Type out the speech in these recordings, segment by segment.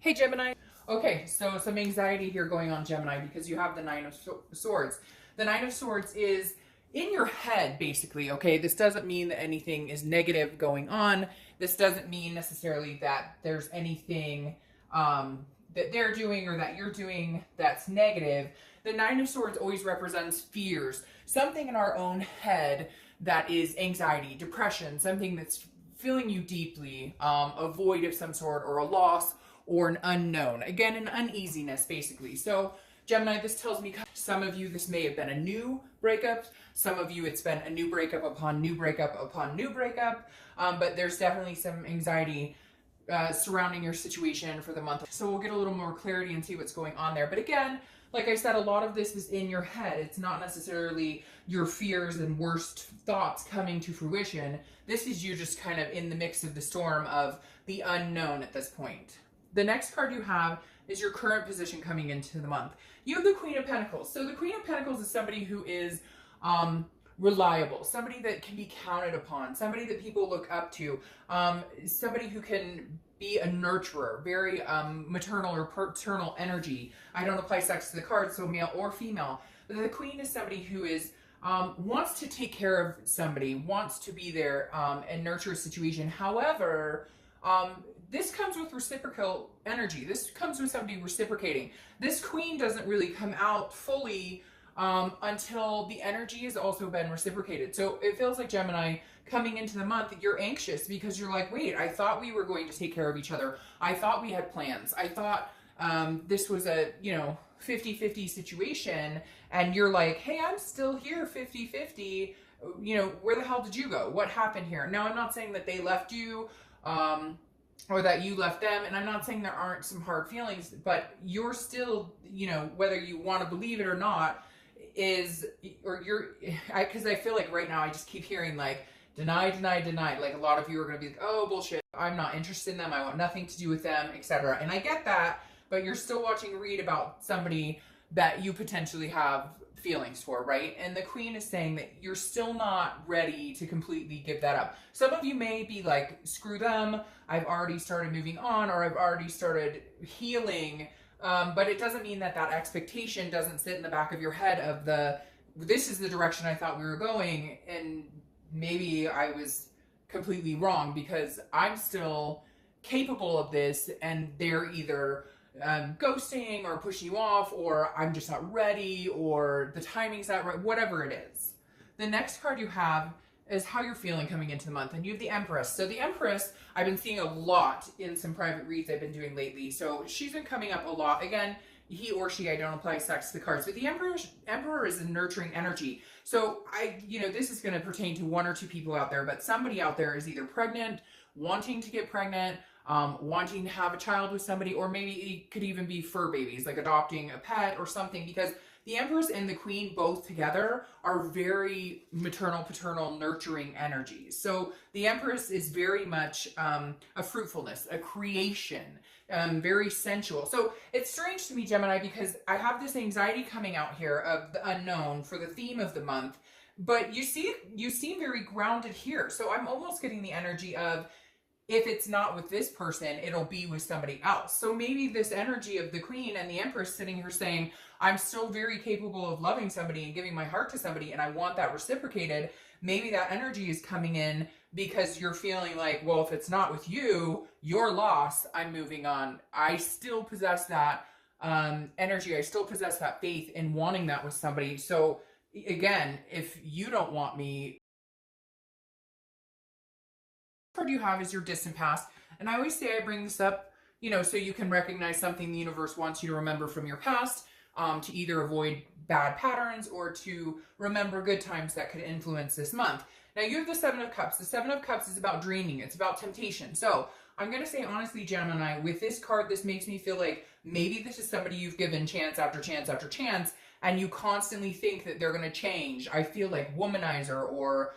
Hey Gemini. Okay, so some anxiety here going on, Gemini, because you have the Nine of Swords. The Nine of Swords is in your head, basically, okay? This doesn't mean that anything is negative going on. This doesn't mean necessarily that there's anything that they're doing or that you're doing that's negative. The Nine of Swords always represents fears, something in our own head that is anxiety, depression, something that's filling you deeply, a void of some sort or a loss or an unknown. Again, an uneasiness, basically. So, Gemini, this tells me some of you, this may have been a new breakup. Some of you, it's been a new breakup upon new breakup upon new breakup. But there's definitely some anxiety surrounding your situation for the month. So we'll get a little more clarity and see what's going on there. But again, like I said, a lot of this is in your head. It's not necessarily your fears and worst thoughts coming to fruition. This is you just kind of in the mix of the storm of the unknown at this point. The next card you have is your current position coming into the month. You have the Queen of Pentacles. So the Queen of Pentacles is somebody who is reliable, somebody that can be counted upon, somebody that people look up to, somebody who can be a nurturer, very maternal or paternal energy. I don't apply sex to the card, so male or female. But the Queen is somebody who is wants to take care of somebody, wants to be there and nurture a situation. However, this comes with reciprocal energy. This comes with somebody reciprocating. This Queen doesn't really come out fully until the energy has also been reciprocated. So it feels like, Gemini, coming into the month, you're anxious because you're like, wait, I thought we were going to take care of each other. I thought we had plans. I thought this was a, 50-50 situation. And you're like, hey, I'm still here 50-50. Where the hell did you go? What happened here? Now, I'm not saying that they left you, or that you left them. And I'm not saying there aren't some hard feelings, but you're still, whether you want to believe it or not, because I feel like right now I just keep hearing like, deny. Like a lot of you are going to be like, oh, bullshit. I'm not interested in them. I want nothing to do with them, etc. And I get that, but you're still watching a read about somebody that you potentially have feelings for, right? And the Queen is saying that you're still not ready to completely give that up. Some of you may be like, screw them, I've already started moving on, or I've already started healing, but it doesn't mean that that expectation doesn't sit in the back of your head of this is the direction I thought we were going, and maybe I was completely wrong because I'm still capable of this, and they're either ghosting or pushing you off, or I'm just not ready, or the timing's not right, whatever it is. The next card you have is how you're feeling coming into the month, and you have the Empress. So the Empress, I've been seeing a lot in some private reads I've been doing lately. So she's been coming up a lot. Again, he or she, I don't apply sex to the cards, but the Emperor is a nurturing energy. So this is going to pertain to one or two people out there, but somebody out there is either pregnant, wanting to get pregnant, wanting to have a child with somebody, or maybe it could even be fur babies, like adopting a pet or something, because the Empress and the Queen both together are very maternal, paternal, nurturing energies. So the Empress is very much a fruitfulness, a creation, very sensual. So it's strange to me, Gemini, because I have this anxiety coming out here of the unknown for the theme of the month, but you seem very grounded here. So I'm almost getting the energy of, if it's not with this person, it'll be with somebody else. So maybe this energy of the Queen and the Empress sitting here saying, I'm still very capable of loving somebody and giving my heart to somebody, and I want that reciprocated. Maybe that energy is coming in because you're feeling like, well, if it's not with you, your loss, I'm moving on. I still possess that energy. I still possess that faith in wanting that with somebody. So again, if you don't want me, card you have is your distant past. And I always say I bring this up, so you can recognize something the universe wants you to remember from your past, to either avoid bad patterns or to remember good times that could influence this month. Now you have the Seven of Cups. The Seven of Cups is about dreaming. It's about temptation. So I'm going to say honestly, Gemini, with this card, this makes me feel like maybe this is somebody you've given chance after chance after chance, and you constantly think that they're going to change. I feel like womanizer, or,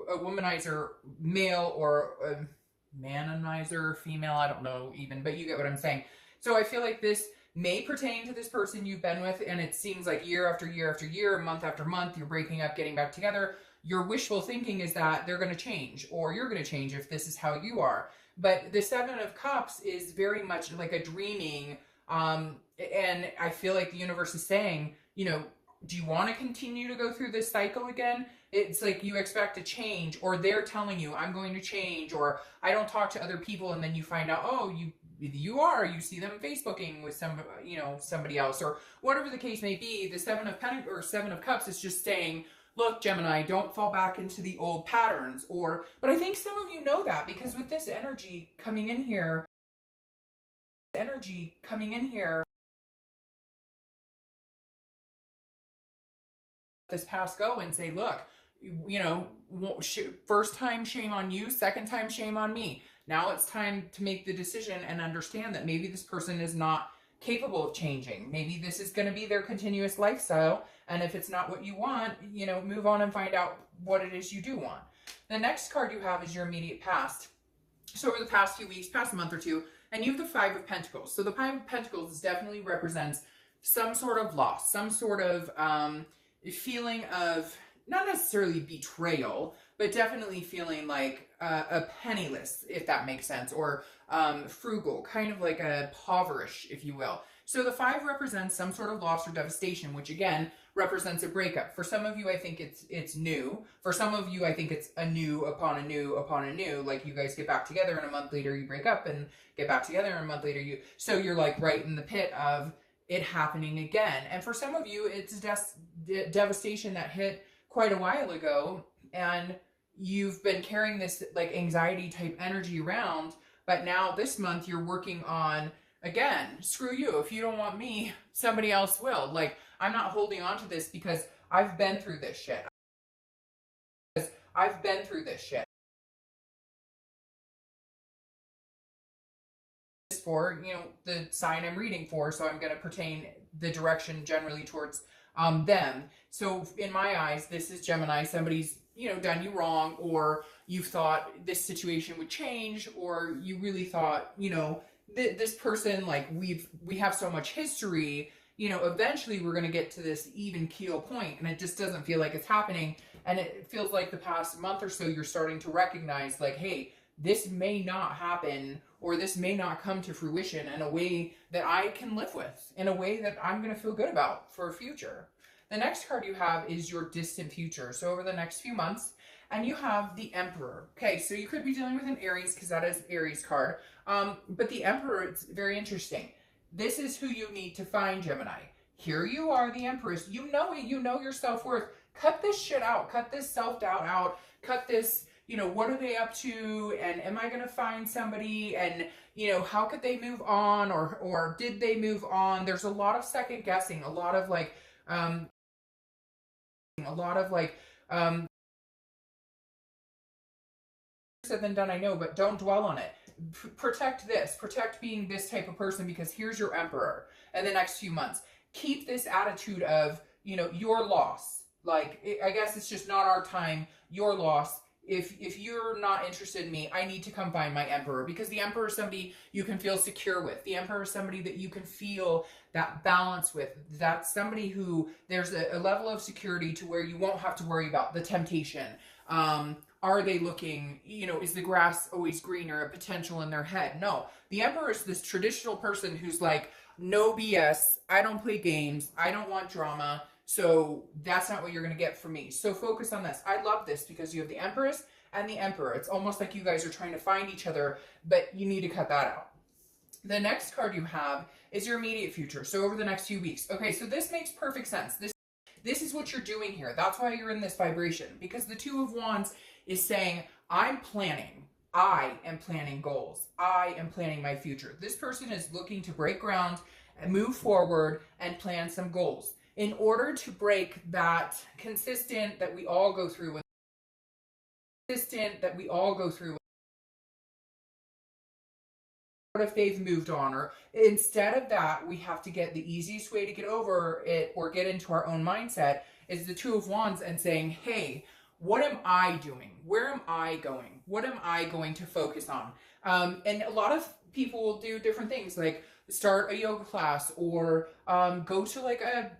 a womanizer male, or a manonizer female, I don't know even, but you get what I'm saying. So I feel like this may pertain to this person you've been with, and it seems like year after year after year, month after month, you're breaking up, getting back together. Your wishful thinking is that they're going to change, or you're going to change if this is how you are. But the Seven of Cups is very much like a dreaming. And I feel like the universe is saying, you know, do you want to continue to go through this cycle again? It's like you expect a change, or they're telling you, I'm going to change, or I don't talk to other people, and then you find out, oh, you see them Facebooking with somebody else, or whatever the case may be. The Seven of Cups is just saying, look, Gemini, don't fall back into the old patterns. But I think some of you know that, because with this energy coming in here, this past go and say, look, first time shame on you, second time shame on me. Now it's time to make the decision and understand that maybe this person is not capable of changing. Maybe this is going to be their continuous lifestyle, and if it's not what you want, move on and find out what it is you do want. The next card you have is your immediate past. So over the past few weeks, past month or two, and you have the Five of Pentacles. So the Five of Pentacles definitely represents some sort of loss, some sort of feeling of not necessarily betrayal, but definitely feeling like a penniless, if that makes sense, or frugal, kind of like a impoverished, if you will. So the Five represents some sort of loss or devastation, which again represents a breakup. For some of you, I think it's new. For some of you, I think it's a new upon a new upon a new. Like you guys get back together, and a month later you break up, and get back together, and a month later so you're like right in the pit of it happening again. And for some of you, it's devastation that hit quite a while ago, and you've been carrying this like anxiety type energy around, but now this month you're working on, again, screw you. If you don't want me, somebody else will. Like, I'm not holding on to this because I've been through this shit. For the sign I'm reading for, so I'm going to pertain the direction generally towards them. So in my eyes, this is Gemini. Somebody's done you wrong, or you thought this situation would change, or you really thought this person, like we have so much history, eventually we're going to get to this even keel point, and it just doesn't feel like it's happening. And it feels like the past month or so you're starting to recognize, like, hey, this may not happen, or this may not come to fruition in a way that I can live with, in a way that I'm going to feel good about for a future. The next card you have is your distant future. So over the next few months, and you have the Emperor. Okay, so you could be dealing with an Aries, because that is Aries card. But the Emperor, it's very interesting. This is who you need to find, Gemini. Here you are, the Empress. You know it. You know your self-worth. Cut this shit out. Cut this self-doubt out. Cut this, what are they up to? And am I going to find somebody? And, how could they move on? Or did they move on? There's a lot of second guessing. A lot of said than done, I know, but don't dwell on it. Protect this. Protect being this type of person, because here's your Emperor in the next few months. Keep this attitude of, your loss. Like, I guess it's just not our time, your loss. If you're not interested in me, I need to come find my Emperor, because the Emperor is somebody you can feel secure with. The Emperor is somebody that you can feel that balance with. That's somebody who there's a level of security to where you won't have to worry about the temptation. Are they looking, is the grass always greener, a potential in their head? No. The Emperor is this traditional person who's like, no BS. I don't play games. I don't want drama. So that's not what you're going to get from me. So focus on this. I love this because you have the Empress and the Emperor. It's almost like you guys are trying to find each other, but you need to cut that out. The next card you have is your immediate future. So over the next few weeks. Okay, so this makes perfect sense. This is what you're doing here. That's why you're in this vibration, because the Two of Wands is saying, I'm planning. I am planning goals. I am planning my future. This person is looking to break ground and move forward and plan some goals. In order to break that consistent that we all go through with, what if they've moved on? Or instead of that, we have to get the easiest way to get over it or get into our own mindset is the Two of Wands and saying, hey, what am I doing? Where am I going? What am I going to focus on? And a lot of people will do different things, like start a yoga class or go to like a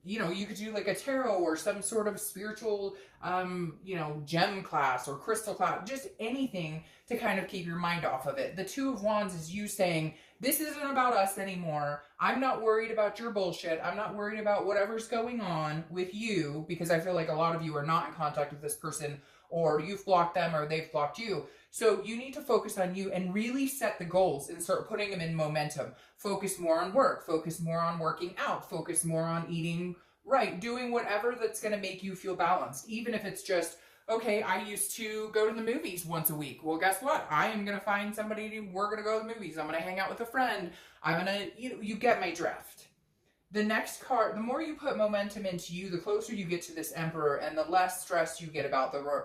you could do like a tarot or some sort of spiritual, gem class or crystal class, just anything to kind of keep your mind off of it. The Two of Wands is you saying, this isn't about us anymore. I'm not worried about your bullshit. I'm not worried about whatever's going on with you, because I feel like a lot of you are not in contact with this person, or you've blocked them or they've blocked you. So you need to focus on you and really set the goals and start putting them in momentum. Focus more on work, focus more on working out, focus more on eating right, doing whatever that's going to make you feel balanced. Even if it's just, okay, I used to go to the movies once a week. Well, guess what? I am going to find somebody, we're going to go to the movies. I'm going to hang out with a friend. I'm going to, you get my drift. The next card, the more you put momentum into you, the closer you get to this Emperor, and the less stress you get about the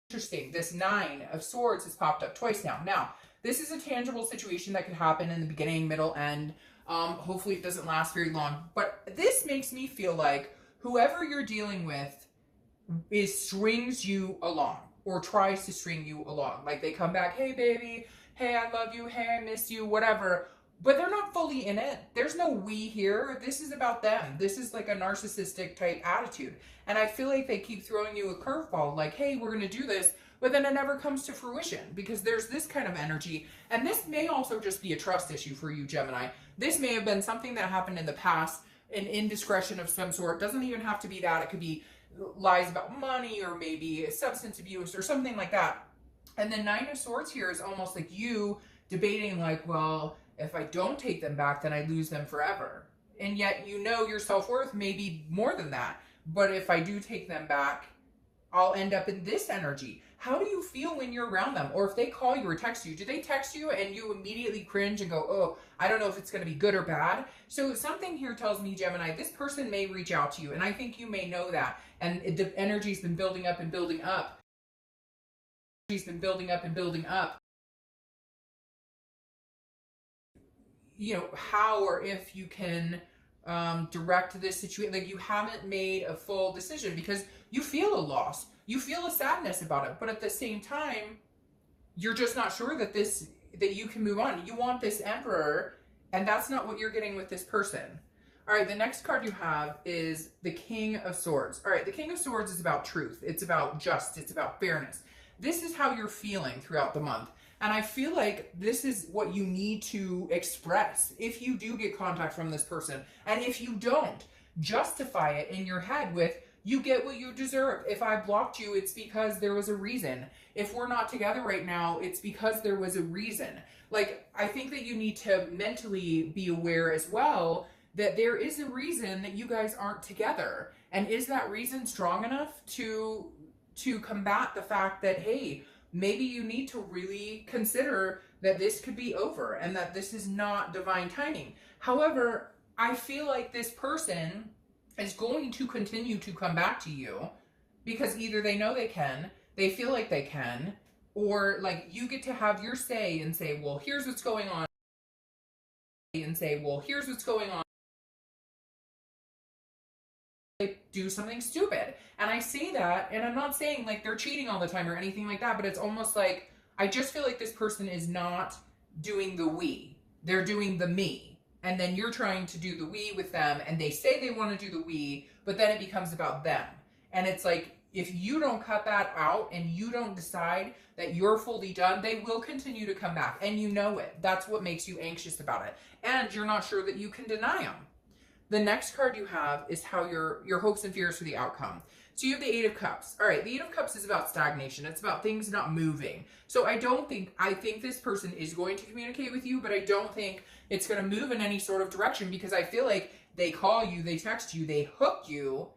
Interesting. This Nine of Swords has popped up twice now. Now, this is a tangible situation that could happen in the beginning, middle, end. Hopefully it doesn't last very long. But this makes me feel like whoever you're dealing with strings you along or tries to string you along. Like they come back, hey baby, hey I love you, hey I miss you, whatever. But they're not fully in it. There's no we here. This is about them. This is like a narcissistic type attitude. And I feel like they keep throwing you a curveball, like, hey, we're going to do this, but then it never comes to fruition because there's this kind of energy. And this may also just be a trust issue for you, Gemini. This may have been something that happened in the past, an indiscretion of some sort. It doesn't even have to be that. It could be lies about money or maybe substance abuse or something like that. And the Nine of Swords here is almost like you debating like, well, if I don't take them back, then I lose them forever. And yet you know your self-worth may be more than that. But if I do take them back, I'll end up in this energy. How do you feel when you're around them? Or if they call you or text you, do they text you and you immediately cringe and go, oh, I don't know if it's going to be good or bad? So something here tells me, Gemini, this person may reach out to you. And I think you may know that. And the energy's been building up and building up. She's been building up and building up. How or if you can direct this situation. Like you haven't made a full decision because you feel a loss. You feel a sadness about it. But at the same time, you're just not sure that you can move on. You want this Emperor, and that's not what you're getting with this person. All right, the next card you have is the King of Swords. All right, the King of Swords is about truth. It's about justice. It's about fairness. This is how you're feeling throughout the month. And I feel like this is what you need to express if you do get contact from this person. And if you don't, justify it in your head with, you get what you deserve. If I blocked you, it's because there was a reason. If we're not together right now, it's because there was a reason. Like, I think that you need to mentally be aware as well that there is a reason that you guys aren't together. And is that reason strong enough to combat the fact that, hey, maybe you need to really consider that this could be over and that this is not divine timing. However, I feel like this person is going to continue to come back to you because either they know they can, they feel like they can, or like you get to have your say and say, well, here's what's going on. And say, well, here's what's going on. They do something stupid. And I say that, and I'm not saying like they're cheating all the time or anything like that, but it's almost like, I just feel like this person is not doing the we. They're doing the me. And then you're trying to do the we with them, and they say they want to do the we, but then it becomes about them. And it's like, if you don't cut that out and you don't decide that you're fully done, they will continue to come back. And you know it. That's what makes you anxious about it. And you're not sure that you can deny them. The next card you have is how your hopes and fears for the outcome. So you have the Eight of Cups. All right, the Eight of Cups is about stagnation. It's about things not moving. So I think this person is going to communicate with you, but I don't think it's going to move in any sort of direction because I feel like they call you, they text you, they hook you,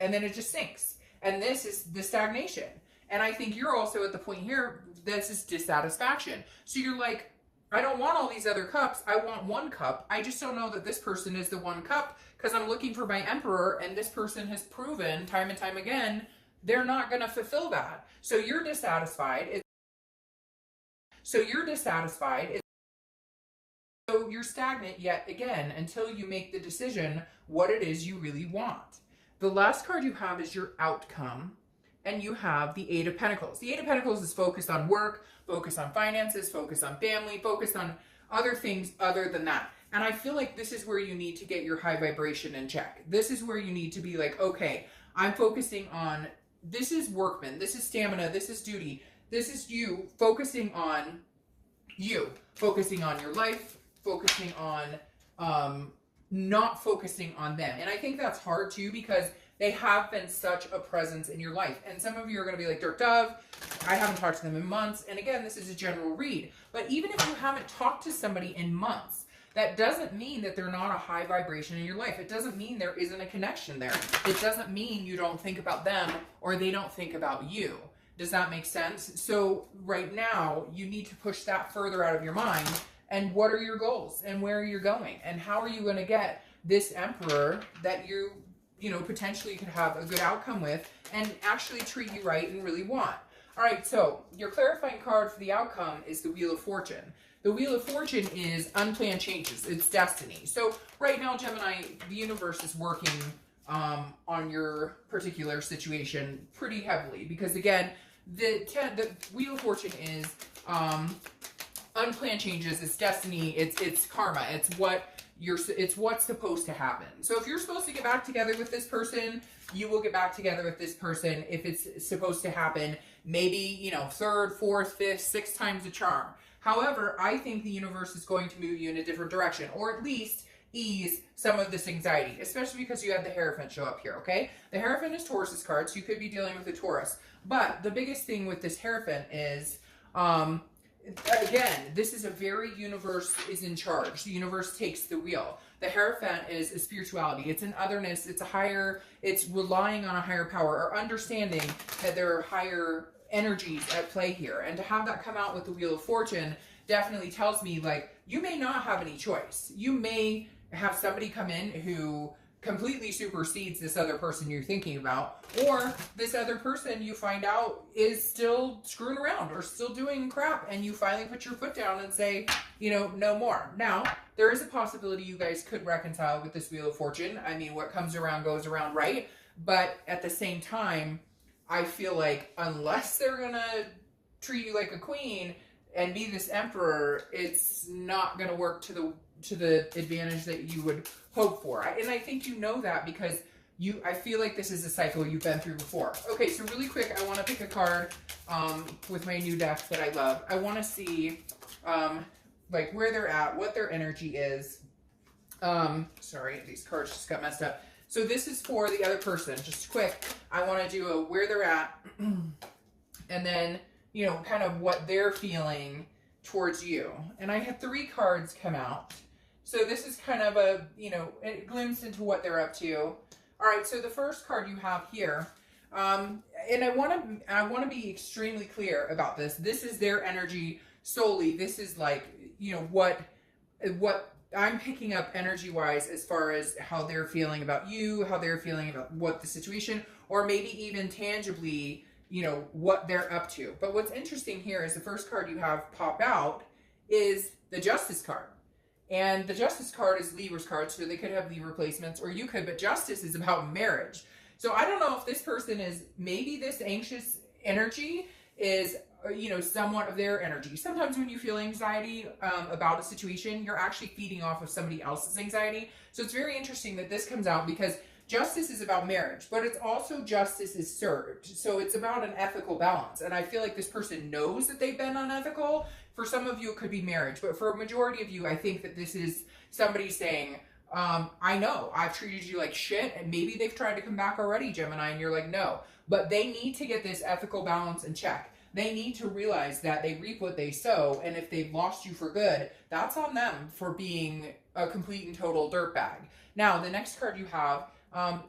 and then it just sinks. And this is the stagnation. And I think you're also at the point here, this is dissatisfaction. So you're like, I don't want all these other cups. I want one cup. I just don't know that this person is the one cup because I'm looking for my Emperor, and this person has proven time and time again they're not going to fulfill that. So you're dissatisfied. So you're stagnant yet again until you make the decision what it is you really want. The last card you have is your outcome. And you have the Eight of Pentacles. The Eight of Pentacles is focused on work, focused on finances, focused on family, focused on other things other than that. And I feel like this is where you need to get your high vibration in check. This is where you need to be like, okay, I'm focusing on, this is workman, this is stamina, this is duty, this is you focusing on you, focusing on your life, focusing on not focusing on them. And I think that's hard too, because they have been such a presence in your life. And some of you are going to be like, Dirk Dove, I haven't talked to them in months. And again, this is a general read. But even if you haven't talked to somebody in months, that doesn't mean that they're not a high vibration in your life. It doesn't mean there isn't a connection there. It doesn't mean you don't think about them or they don't think about you. Does that make sense? So right now, you need to push that further out of your mind. And what are your goals? And where are you going? And how are you going to get this emperor that you potentially could have a good outcome with and actually treat you right and really want? All right, so your clarifying card for the outcome is the Wheel of Fortune. The Wheel of Fortune is unplanned changes. It's destiny. So right now, Gemini, the universe is working on your particular situation pretty heavily, because again, the Wheel of Fortune is unplanned changes. It's destiny. It's karma. It's what's supposed to happen. So if you're supposed to get back together with this person, you will get back together with this person. If it's supposed to happen, maybe, third, fourth, fifth, sixth times the charm. However, I think the universe is going to move you in a different direction, or at least ease some of this anxiety, especially because you had the Hierophant show up here, okay? The Hierophant is Taurus's card, so you could be dealing with a Taurus. But the biggest thing with this Hierophant is, again, this is a very universe is in charge. The universe takes the wheel. The Hierophant is a spirituality. It's an otherness. It's relying on a higher power, or understanding that there are higher energies at play here. And to have that come out with the Wheel of Fortune definitely tells me, like, you may not have any choice. You may have somebody come in who completely supersedes this other person you're thinking about, or this other person you find out is still screwing around or still doing crap, and you finally put your foot down and say, no more. Now, there is a possibility you guys could reconcile with this Wheel of Fortune. I mean, what comes around goes around, right? But at the same time, I feel like unless they're gonna treat you like a queen and be this emperor, it's not gonna work to the advantage that you would hope for. And I think you know that, because I feel like this is a cycle you've been through before. Okay, so really quick, I want to pick a card with my new deck that I love. I want to see like where they're at, what their energy is. Sorry, these cards just got messed up. So this is for the other person. Just quick, I want to do a where they're at, and then, kind of what they're feeling towards you. And I had 3 cards come out. So this is kind of a, it glimpses into what they're up to. All right, so the first card you have here, and I want to be extremely clear about this. This is their energy solely. This is like, what I'm picking up energy-wise as far as how they're feeling about you, how they're feeling about what the situation, or maybe even tangibly, what they're up to. But what's interesting here is the first card you have pop out is the Justice card. And the Justice card is Libra's card, so they could have Libra placements, or you could, but Justice is about marriage. So I don't know if this person is, maybe this anxious energy is, somewhat of their energy. Sometimes when you feel anxiety about a situation, you're actually feeding off of somebody else's anxiety. So it's very interesting that this comes out, because Justice is about marriage, but it's also justice is served. So it's about an ethical balance. And I feel like this person knows that they've been unethical. For some of you, it could be marriage. But for a majority of you, I think that this is somebody saying, I know I've treated you like shit, and maybe they've tried to come back already, Gemini, and you're like, no. But they need to get this ethical balance in check. They need to realize that they reap what they sow, and if they've lost you for good, that's on them for being a complete and total dirtbag. Now, the next card you have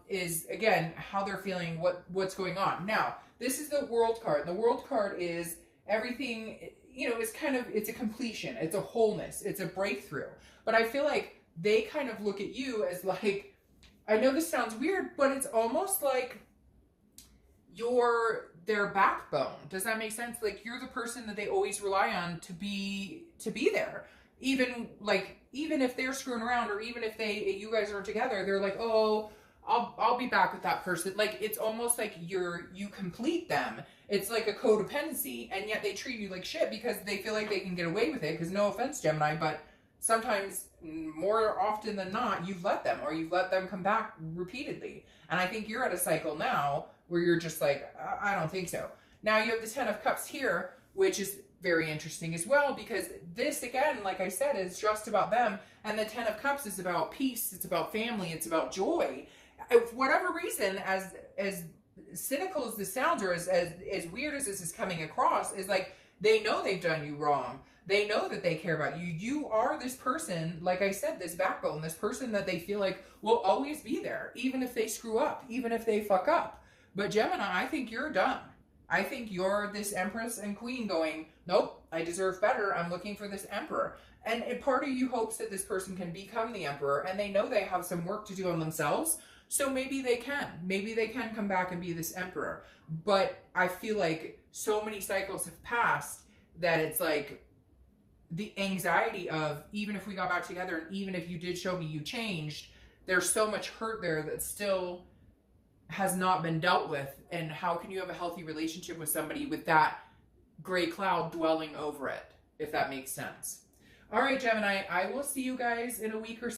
is, again, how they're feeling, what's going on. Now, this is the World card. The World card is everything, it's a completion, it's a wholeness, it's a breakthrough. But I feel like they kind of look at you as like, I know this sounds weird, but it's almost like you're their backbone. Does that make sense? Like, you're the person that they always rely on to be there. Even if they're screwing around, or even if you guys aren't together, they're like, oh, I'll be back with that person. Like, it's almost like you complete them. It's like a codependency, and yet they treat you like shit because they feel like they can get away with it. Because no offense, Gemini, but sometimes more often than not, you've let them, or you've let them come back repeatedly. And I think you're at a cycle now where you're just like, I don't think so. Now you have the 10 of Cups here, which is very interesting as well, because this, again, like I said, is just about them. And the 10 of Cups is about peace. It's about family. It's about joy. For whatever reason, as cynical as this sounds, or as weird as this is coming across, is like, they know they've done you wrong. They know that they care about you. You are this person, like I said, this backbone, this person that they feel like will always be there, even if they screw up, even if they fuck up. But Gemini, I think you're done. I think you're this Empress and Queen going, nope, I deserve better. I'm looking for this Emperor. And part of you hopes that this person can become the Emperor, and they know they have some work to do on themselves. So maybe they can. Maybe they can come back and be this Emperor. But I feel like so many cycles have passed that it's like the anxiety of, even if we got back together and even if you did show me you changed, there's so much hurt there that still has not been dealt with. And how can you have a healthy relationship with somebody with that gray cloud dwelling over it, if that makes sense? All right, Gemini, I will see you guys in a week or so.